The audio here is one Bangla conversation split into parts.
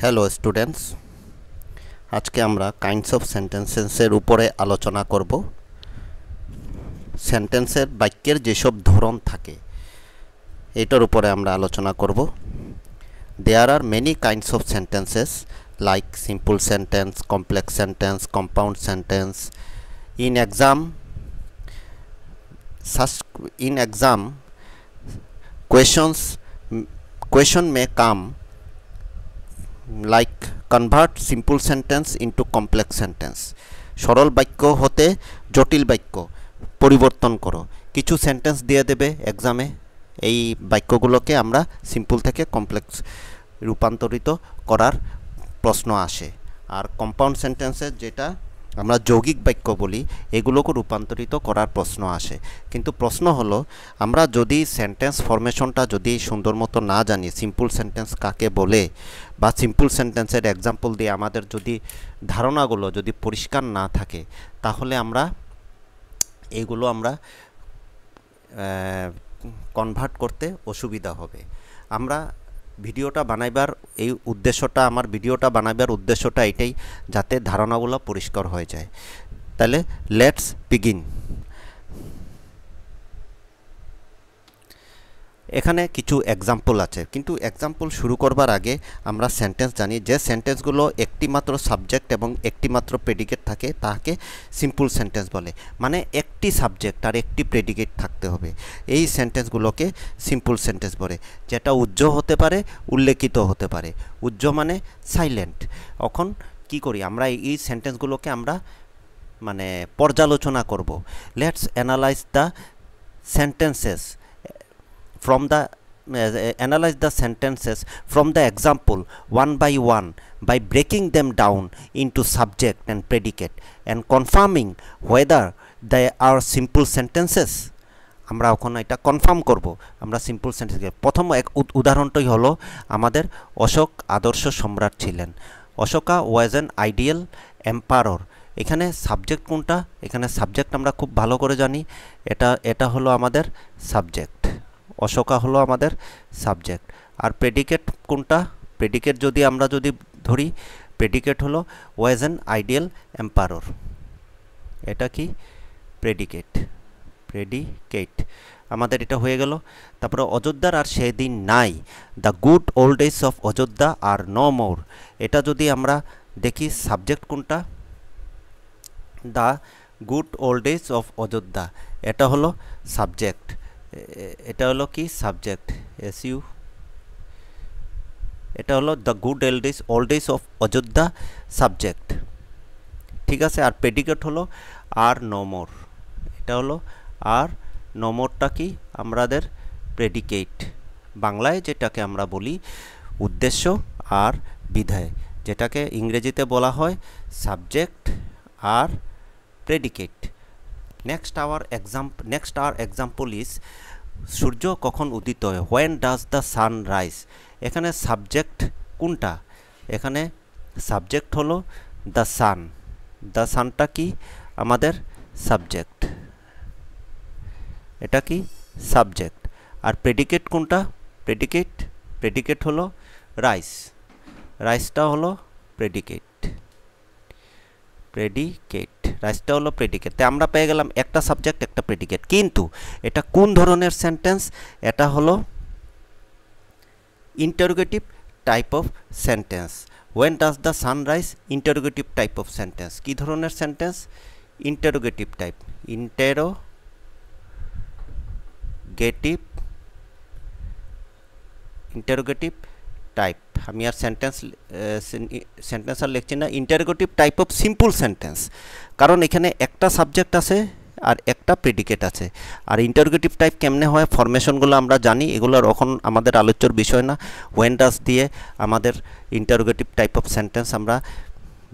হ্যালো স্টুডেন্টস, আজকে আমরা কাইন্ডস অফ সেন্টেন্সেসের উপরে আলোচনা করব। সেন্টেন্সের বাক্যের যেসব ধরন থাকে এটার উপরে আমরা আলোচনা করব। There are many kinds of sentences like simple sentence, complex sentence, compound sentence. In exam question may come like convert simple sentence into complex sentence. সরল বাক্য হতে জটিল বাক্য পরিবর্তন করো। কিছু সেন্টেন্স দিয়ে দেবে এক্সামে, এই বাক্যগুলোকে আমরা সিম্পল থেকে কমপ্লেক্স রূপান্তরিত করার প্রশ্ন আসে। আর কম্পাউন্ড সেন্টেন্সের যেটা আমরা যৌগিক বাক্য বলি, এগুলোকে রূপান্তরিত করার প্রশ্ন আসে। কিন্তু প্রশ্ন হলো, আমরা যদি সেন্টেন্স ফরমেশনটা যদি সুন্দর মতো না জানি, সিম্পল সেন্টেন্স কাকে বলে বা সিম্পল সেন্টেন্সের এক্সাম্পল দিয়ে আমাদের যদি ধারণাগুলো যদি পরিষ্কার না থাকে, তাহলে এগুলো আমরা কনভার্ট করতে অসুবিধা হবে। আমার ভিডিওটা বানাইবার উদ্দেশ্যটা এটাই, যাতে ধারণাগুলো পরিষ্কার হয়ে যায়। তাহলে লেটস বিগিন। এখানে কিছু এক্সাম্পল আছে, কিন্তু এক্সাম্পল শুরু করবার আগে আমরা সেন্টেন্স জানি। যে সেন্টেন্সগুলো একটি মাত্র সাবজেক্ট এবং একটি মাত্র প্রেডিকেট থাকে তাকে সিম্পল সেন্টেন্স বলে। মানে একটি সাবজেক্ট আর একটি প্রেডিকেট থাকতে হবে, এই সেন্টেন্সগুলোকে সিম্পল সেন্টেন্স বলে। যেটা উজ্জ্ব হতে পারে, উল্লেখিত হতে পারে। উজ্জ্ব মানে সাইলেন্ট। এখন কি করি আমরা, এই সেন্টেন্সগুলোকে আমরা পর্যালোচনা করব। Let's analyse the sentences analyze the sentences from the example one by breaking them down into subject and predicate and confirming whether they are simple sentences. আমরা এখন এটা কনফার্ম করব আমরা সিম্পল সেন্টেন্স। প্রথম উদাহরণটাই হলো, আমাদের অশোক আদর্শ সম্রাট ছিলেন। Ashoka was an ideal empire. এখানে সাবজেক্ট কোনটা? এখানে সাবজেক্ট আমরা খুব ভালো করে জানি, এটা হলো আমাদের সাবজেক্ট। অশোকা হলো আমাদের সাবজেক্ট। আর প্রেডিকেট কোনটা? প্রেডিকেট আমরা যদি ধরি, প্রেডিকেট হলো ওয়াজ অ্যান আইডিয়াল এম্পায়ার। এটা কি? প্রেডিকেট। আমাদের এটা হয়ে গেল। তারপরে অযোধ্যার আর সেদিন নাই, the good old days of Ayodhya are no more. এটা যদি আমরা দেখি, সাবজেক্ট কোনটা? The good old days of Ayodhya, এটা হলো সাবজেক্ট। এটা হলো কি? সাবজেক্ট। এটা হলো the good old days of Ayodhya, subject. ঠিক আছে। আর প্রেডিকেট হলো আর নো মোর। এটা হলো আর নো মোরটা কি? আমাদের প্রেডিকেট। বাংলায় যেটাকে আমরা বলি উদ্দেশ্য আর বিধেয়, যেটাকে ইংরেজিতে বলা হয় সাবজেক্ট আর predicate. Next our example is সূর্য কখন উদিত হয়? when does the sun rise? এখানে সাবজেক্ট কোনটা? এখানে সাবজেক্ট হলো দ্য সান। দ্য সানটা কি? আমাদের সাবজেক্ট। এটা কি? সাবজেক্ট। আর প্রেডিকেট কোনটা? প্রেডিকেট হলো রাইস। রাইসটা হলো প্রেডিকেট। রাইসটা হলো প্রেডিকেট। তাই আমরা পেয়ে গেলাম একটা সাবজেক্ট, একটা প্রেডিকেট। কিন্তু এটা কোন ধরনের সেন্টেন্স? এটা হলো interrogative type of sentence. when does the sun rise? Interrogative type of sentence. কি ধরনের sentence? Interrogative type. Interrogative type. আমি আর সেন্টেন্স আর লিখছি না। Interrogative type of simple sentence, কারণ এখানে একটা সাবজেক্ট আছে আর একটা প্রেডিকেট আছে। আর ইন্টারোগেটিভ টাইপ কেমনে হয়, ফরমেশনগুলো আমরা জানি, এগুলোর এখন আমাদের আলোচ্যর বিষয় না। when does দিয়ে আমাদের ইন্টারোগেটিভ টাইপ অফ সেন্টেন্স আমরা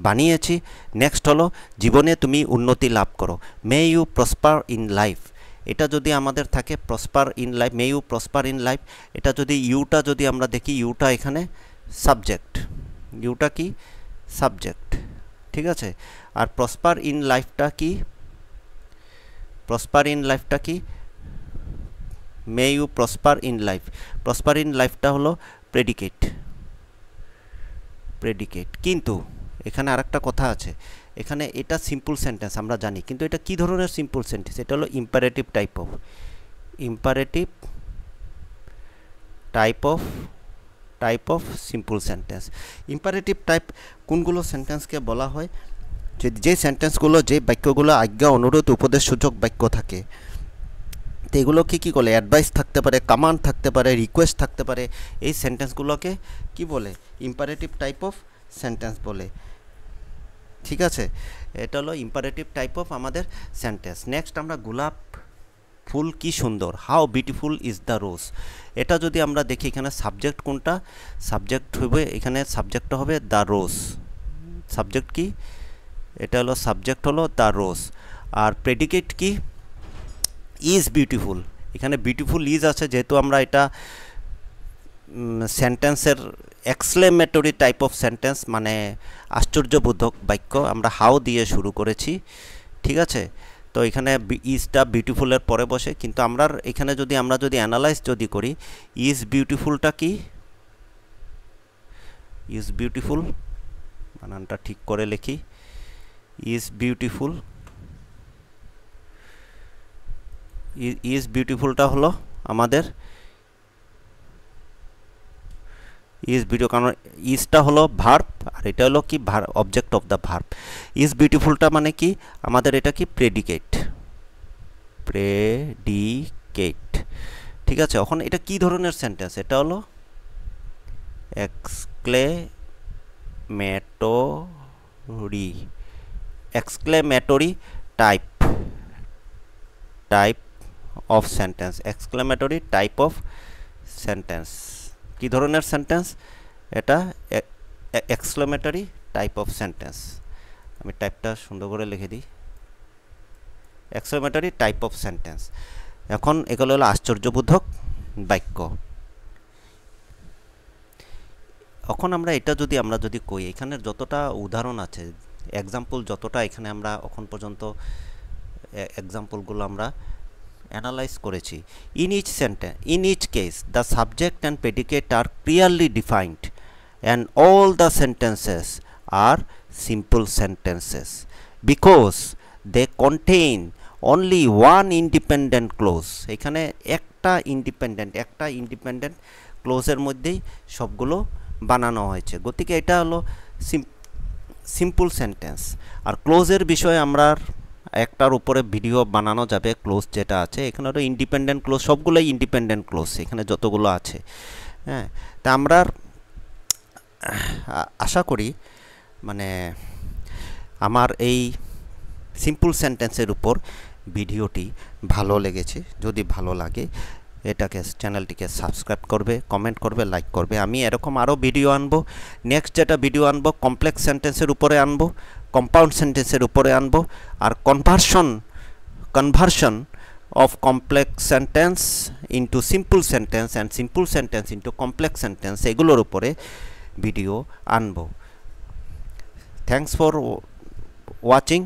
বানিয়েছি। নেক্সট হলো, জীবনে তুমি উন্নতি লাভ করো। May you prosper in life. এটা যদি আমাদের থাকে prosper in life, may you prosper in life. এটা যদি ইউটা যদি আমরা দেখি, ইউটা এখানে সাবজেক্ট। ইউটা কি? সাবজেক্ট। ঠিক আছে। আর প্রসপার ইন লাইফটা কি? May you prosper in life. Prosper in লাইফটা হলো প্রেডিকেট। প্রেডিকেট। কিন্তু এখানে আরেকটা কথা আছে, এখানে এটা সিম্পল সেন্টেন্স আমরা জানি, কিন্তু এটা কি ধরনের সিম্পল সেন্টেন্স? এটা হলো imperative type of simple sentence. Imperative type কোনগুলো সেন্টেন্সকে বলা হয়? যে সেন্টেন্সগুলো, যে বাক্যগুলো আজ্ঞা, অনুরোধ, উপদেশসূচক বাক্য থাকে, তো এগুলোকে কী বলে? অ্যাডভাইস থাকতে পারে, কমান্ড থাকতে পারে, রিকোয়েস্ট থাকতে পারে। এই সেন্টেন্সগুলোকে কি বলে? ইম্পারেটিভ টাইপ অফ সেন্টেন্স বলে। ঠিক আছে, এটা হলো ইম্পারেটিভ টাইপ অফ আমাদের সেন্টেন্স। নেক্সট আমরা গোলাপ ফুল কি সুন্দর, how beautiful is the rose. এটা যদি আমরা দেখি এখানে সাবজেক্ট কোনটা? সাবজেক্ট হবে, এখানে সাবজেক্টটা হবে দ্য রোজ। সাবজেক্ট কি? এটা হলো সাবজেক্ট হলো দ্য রোজ। আর প্রেডিকেট কি? Is beautiful. এখানে বিউটিফুল ইজ আছে, যেহেতু আমরা এটা সেন্টেন্সের এক্সক্লেমেটরি টাইপ অফ সেন্টেন্স, মানে আশ্চর্যবোধক বাক্য, আমরা হাউ দিয়ে শুরু করেছি। ঠিক আছে, তো এখানে ইজটা বিউটিফুলের পরে বসে, কিন্তু আমরা এখানে আমরা যদি অ্যানালাইজ করি, ইজ বিউটিফুলটা কি? ইজ বিউটিফুল, বানানটা ঠিক করে লিখি, ইজ বিউটিফুল। ইজ বিউটিফুলটা হলো আমাদের ইজ বিউটিফুল, কারণ ইজটা হলো ভার্ব, আর এটা হলো কি? Object of the verb. Is বিউটিফুলটা মানে কি? আমাদের এটা কি? প্রেডিকেট। ঠিক আছে, এখন এটা কি ধরনের সেন্টেন্স? এটা হলো exclamatory type of sentence. Exclamatory type of sentence কি ধরনের সেন্টেন্স? এটা এক্সক্লেমেটরি টাইপ অফ সেন্টেন্স। আমি টাইপটা সুন্দর করে লিখে দিই, এক্সক্লেমেটরি টাইপ অফ সেন্টেন্স। এখন এগুলো হলো আশ্চর্যবোধক বাক্য। এখন আমরা এটা যদি কই, এখানে যতটা উদাহরণ আছে, এক্সাম্পল যতটা এখানে আমরা এখন পর্যন্ত এক্সাম্পলগুলো আমরা অ্যানালাইজ করেছি, in each case the subject and predicate are clearly defined and all the sentences are simple sentences because they contain only one independent clause. এখানে একটা ইন্ডিপেন্ডেন্ট ক্লোজের মধ্যেই সবগুলো বানানো হয়েছে, গতিকে এটা হলো সিম্পল সেন্টেন্স। আর ক্লোজের বিষয়ে আমরা একটার উপরে ভিডিও বানানো যাবে। ক্লোজ যেটা আছে এখানে হলো ইন্ডিপেন্ডেন্ট ক্লোজ, সবগুলোই ইন্ডিপেন্ডেন্ট ক্লোজ এখানে যতগুলো আছে। হ্যাঁ, তা আমরা আশা করি মানে আমার এই সিম্পল সেন্টেন্সের উপর ভিডিওটি ভালো লেগেছে। যদি ভালো লাগে চ্যানেলটিকে সাবস্ক্রাইব করবে, কমেন্ট করবে, লাইক করবে। আমি এরকম আরও ভিডিও আনবো। নেক্সট যেটা ভিডিও আনবো কমপ্লেক্স সেন্টেন্সের উপরে আনবো, কম্পাউন্ড সেন্টেন্সের উপরে আনবো, আর conversion of complex sentence into simple sentence and simple sentence into complex sentence, এগুলোর উপরে ভিডিও আনবো। Thanks for watching,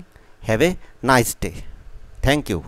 have a nice day. Thank you.